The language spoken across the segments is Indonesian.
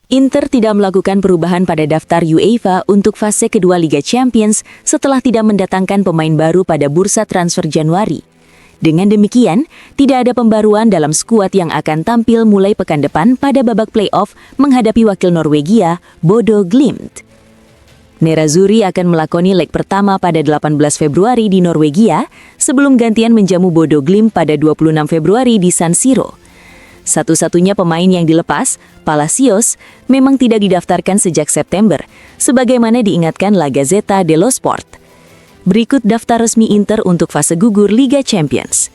Inter tidak melakukan perubahan pada daftar UEFA untuk fase kedua Liga Champions setelah tidak mendatangkan pemain baru pada bursa transfer Januari. Dengan demikian, tidak ada pembaruan dalam skuad yang akan tampil mulai pekan depan pada babak playoff menghadapi wakil Norwegia, Bodo Glimt. Nerazzurri akan melakoni leg pertama pada 18 Februari di Norwegia sebelum gantian menjamu Bodo Glimt pada 26 Februari di San Siro. Satu-satunya pemain yang dilepas, Palacios, memang tidak didaftarkan sejak September, sebagaimana diingatkan La Gazzetta dello Sport. Berikut daftar resmi Inter untuk fase gugur Liga Champions.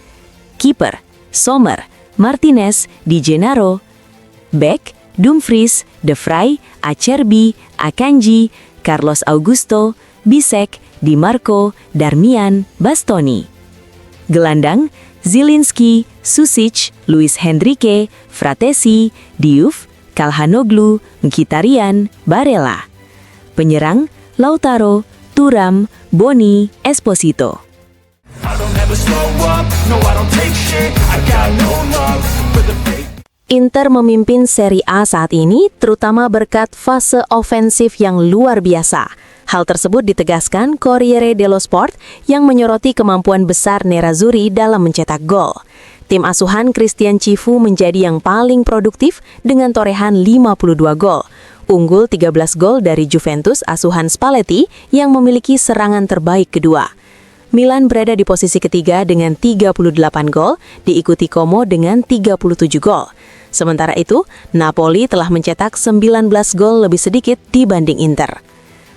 Kiper, Sommer, Martinez, Di Gennaro. Bek, Dumfries, De Vrij, Acerbi, Akanji, Carlos Augusto, Bisek, Di Marco, Darmian, Bastoni. Gelandang, Zielinski, Susic, Luis Henrique, Fratesi, Diouf, Calhanoglu, Mkhitaryan, Barella. Penyerang, Lautaro, Thuram, Boni, Esposito. Inter memimpin Serie A saat ini terutama berkat fase ofensif yang luar biasa. Hal tersebut ditegaskan Corriere dello Sport yang menyoroti kemampuan besar Nerazzurri dalam mencetak gol. Tim asuhan Christian Cifu menjadi yang paling produktif dengan torehan 52 gol. Unggul 13 gol dari Juventus asuhan Spalletti yang memiliki serangan terbaik kedua. Milan berada di posisi ketiga dengan 38 gol, diikuti Como dengan 37 gol. Sementara itu, Napoli telah mencetak 19 gol lebih sedikit dibanding Inter.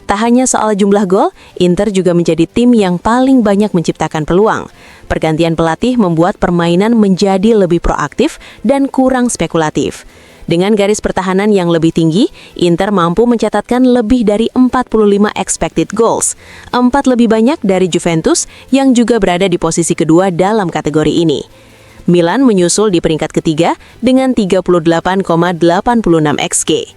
Tak hanya soal jumlah gol, Inter juga menjadi tim yang paling banyak menciptakan peluang. Pergantian pelatih membuat permainan menjadi lebih proaktif dan kurang spekulatif. Dengan garis pertahanan yang lebih tinggi, Inter mampu mencatatkan lebih dari 45 expected goals, 4 lebih banyak dari Juventus yang juga berada di posisi kedua dalam kategori ini. Milan menyusul di peringkat ketiga dengan 38,86 XG.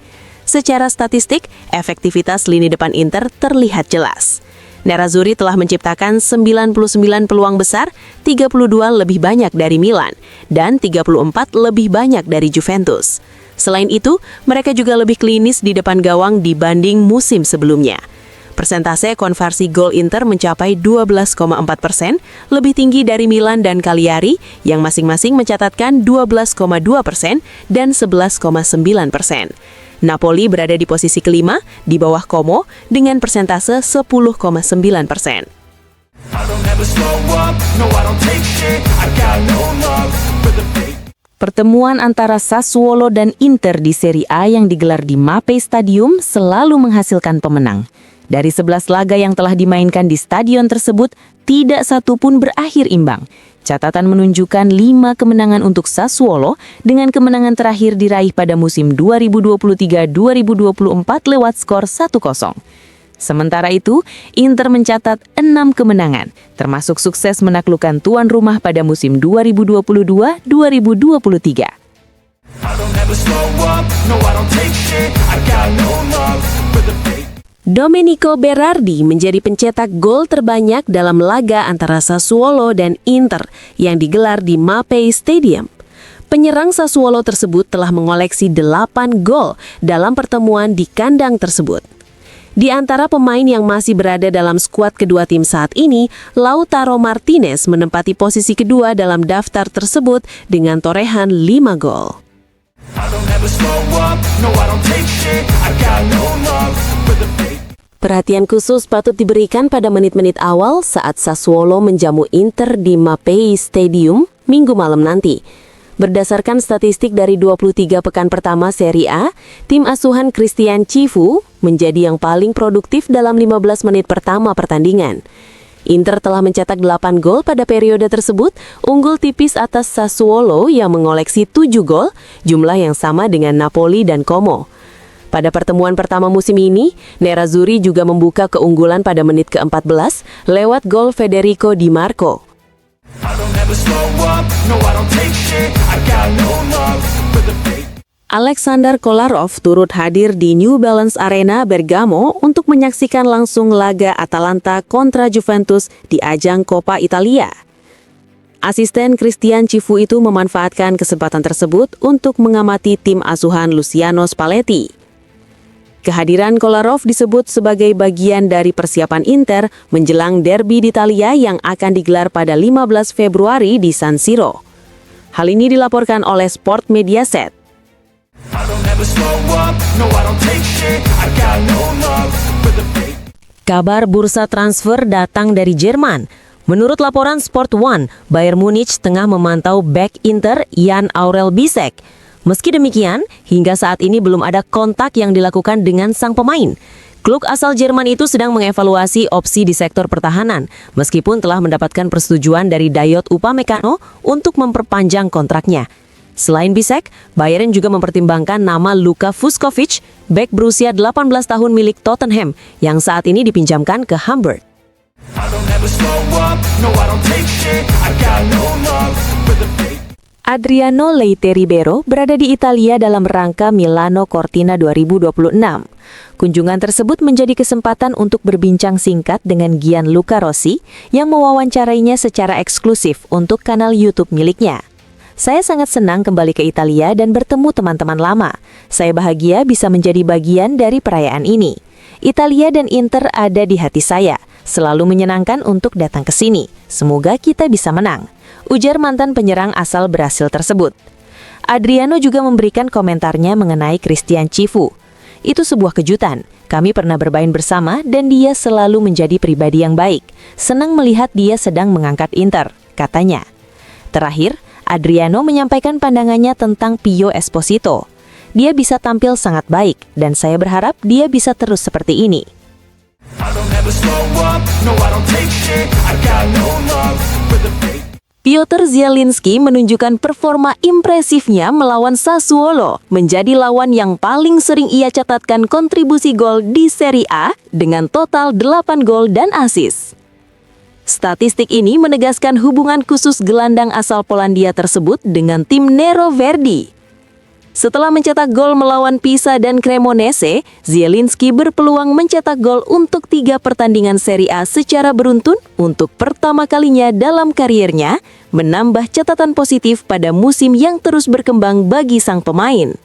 Secara statistik, efektivitas lini depan Inter terlihat jelas. Nerazzurri telah menciptakan 99 peluang besar, 32 lebih banyak dari Milan, dan 34 lebih banyak dari Juventus. Selain itu, mereka juga lebih klinis di depan gawang dibanding musim sebelumnya. Persentase konversi gol Inter mencapai 12,4%, lebih tinggi dari Milan dan Cagliari yang masing-masing mencatatkan 12,2% dan 11,9%. Napoli berada di posisi kelima, di bawah Como, dengan persentase 10,9%. Pertemuan antara Sassuolo dan Inter di Serie A yang digelar di Mapei Stadium selalu menghasilkan pemenang. Dari 11 laga yang telah dimainkan di stadion tersebut, tidak satu pun berakhir imbang. Catatan menunjukkan 5 kemenangan untuk Sassuolo dengan kemenangan terakhir diraih pada musim 2023-2024 lewat skor 1-0. Sementara itu, Inter mencatat 6 kemenangan, termasuk sukses menaklukkan tuan rumah pada musim 2022-2023. Domenico Berardi menjadi pencetak gol terbanyak dalam laga antara Sassuolo dan Inter yang digelar di Mapei Stadium. Penyerang Sassuolo tersebut telah mengoleksi 8 gol dalam pertemuan di kandang tersebut. Di antara pemain yang masih berada dalam skuad kedua tim saat ini, Lautaro Martinez menempati posisi kedua dalam daftar tersebut dengan torehan 5 gol. Perhatian khusus patut diberikan pada menit-menit awal saat Sassuolo menjamu Inter di Mapei Stadium Minggu malam nanti. Berdasarkan statistik dari 23 pekan pertama Serie A, tim asuhan Christian Cifu menjadi yang paling produktif dalam 15 menit pertama pertandingan. Inter telah mencetak 8 gol pada periode tersebut, unggul tipis atas Sassuolo yang mengoleksi 7 gol, jumlah yang sama dengan Napoli dan Como. Pada pertemuan pertama musim ini, Nerazzurri juga membuka keunggulan pada menit ke-14 lewat gol Federico Di Marco. Alexander Kolarov turut hadir di New Balance Arena Bergamo untuk menyaksikan langsung laga Atalanta kontra Juventus di ajang Coppa Italia. Asisten Christian Cifu itu memanfaatkan kesempatan tersebut untuk mengamati tim asuhan Luciano Spalletti. Kehadiran Kolarov disebut sebagai bagian dari persiapan Inter menjelang derby di Italia yang akan digelar pada 15 Februari di San Siro. Hal ini dilaporkan oleh Sport Mediaset. Kabar bursa transfer datang dari Jerman. Menurut laporan Sport One, Bayern Munich tengah memantau bek Inter Jan Aurel Bisek. Meski demikian, hingga saat ini belum ada kontak yang dilakukan dengan sang pemain. Klub asal Jerman itu sedang mengevaluasi opsi di sektor pertahanan, meskipun telah mendapatkan persetujuan dari Dayot Upamecano untuk memperpanjang kontraknya. Selain Bisek, Bayern juga mempertimbangkan nama Luka Vuskovic, bek berusia 18 tahun milik Tottenham, yang saat ini dipinjamkan ke Hamburg. Adriano Leite Ribeiro berada di Italia dalam rangka Milano Cortina 2026. Kunjungan tersebut menjadi kesempatan untuk berbincang singkat dengan Gianluca Rossi yang mewawancarainya secara eksklusif untuk kanal YouTube miliknya. Saya sangat senang kembali ke Italia dan bertemu teman-teman lama. Saya bahagia bisa menjadi bagian dari perayaan ini. Italia dan Inter ada di hati saya. Selalu menyenangkan untuk datang ke sini. Semoga kita bisa menang, ujar mantan penyerang asal Brasil tersebut. Adriano juga memberikan komentarnya mengenai Christian Cifu. Itu sebuah kejutan. Kami pernah bermain bersama dan dia selalu menjadi pribadi yang baik. Senang melihat dia sedang mengangkat Inter, katanya. Terakhir, Adriano menyampaikan pandangannya tentang Pio Esposito. Dia bisa tampil sangat baik dan saya berharap dia bisa terus seperti ini. Piotr Zielinski menunjukkan performa impresifnya melawan Sassuolo, menjadi lawan yang paling sering ia catatkan kontribusi gol di Serie A dengan total 8 gol dan assist. Statistik ini menegaskan hubungan khusus gelandang asal Polandia tersebut dengan tim Nero Verdi. Setelah mencetak gol melawan Pisa dan Cremonese, Zielinski berpeluang mencetak gol untuk 3 pertandingan Serie A secara beruntun untuk pertama kalinya dalam kariernya, menambah catatan positif pada musim yang terus berkembang bagi sang pemain.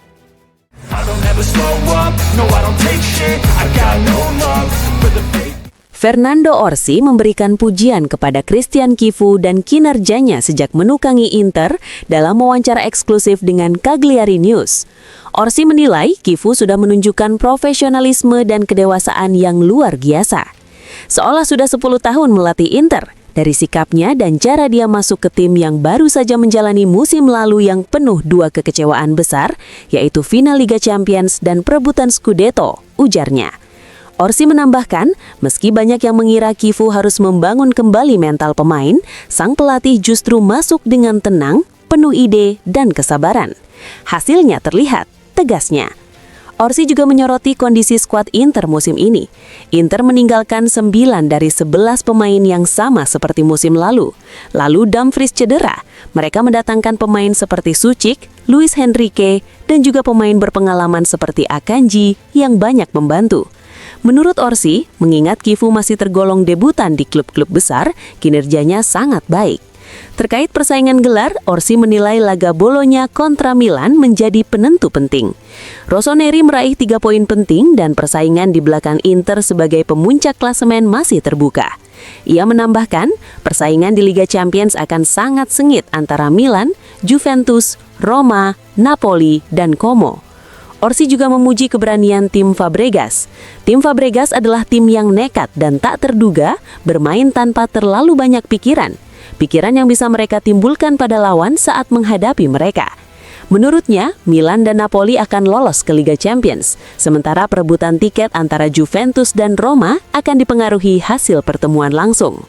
Fernando Orsi memberikan pujian kepada Christian Cifu dan kinerjanya sejak menukangi Inter dalam wawancara eksklusif dengan Cagliari News. Orsi menilai Cifu sudah menunjukkan profesionalisme dan kedewasaan yang luar biasa. Seolah sudah 10 tahun melatih Inter, dari sikapnya dan cara dia masuk ke tim yang baru saja menjalani musim lalu yang penuh 2 kekecewaan besar, yaitu final Liga Champions dan perebutan Scudetto, ujarnya. Orsi menambahkan, meski banyak yang mengira Cifu harus membangun kembali mental pemain, sang pelatih justru masuk dengan tenang, penuh ide, dan kesabaran. Hasilnya terlihat, tegasnya. Orsi juga menyoroti kondisi skuad Inter musim ini. Inter meninggalkan 9 dari 11 pemain yang sama seperti musim lalu. Lalu Dumfries cedera. Mereka mendatangkan pemain seperti Suchik, Luis Henrique, dan juga pemain berpengalaman seperti Akanji yang banyak membantu. Menurut Orsi, mengingat Cifu masih tergolong debutan di klub-klub besar, kinerjanya sangat baik. Terkait persaingan gelar, Orsi menilai laga Bologna kontra Milan menjadi penentu penting. Rossoneri meraih 3 poin penting dan persaingan di belakang Inter sebagai pemuncak klasemen masih terbuka. Ia menambahkan, persaingan di Liga Champions akan sangat sengit antara Milan, Juventus, Roma, Napoli, dan Como. Orsi juga memuji keberanian tim Fabregas. Tim Fabregas adalah tim yang nekat dan tak terduga, bermain tanpa terlalu banyak pikiran. Pikiran yang bisa mereka timbulkan pada lawan saat menghadapi mereka. Menurutnya, Milan dan Napoli akan lolos ke Liga Champions, sementara perebutan tiket antara Juventus dan Roma akan dipengaruhi hasil pertemuan langsung.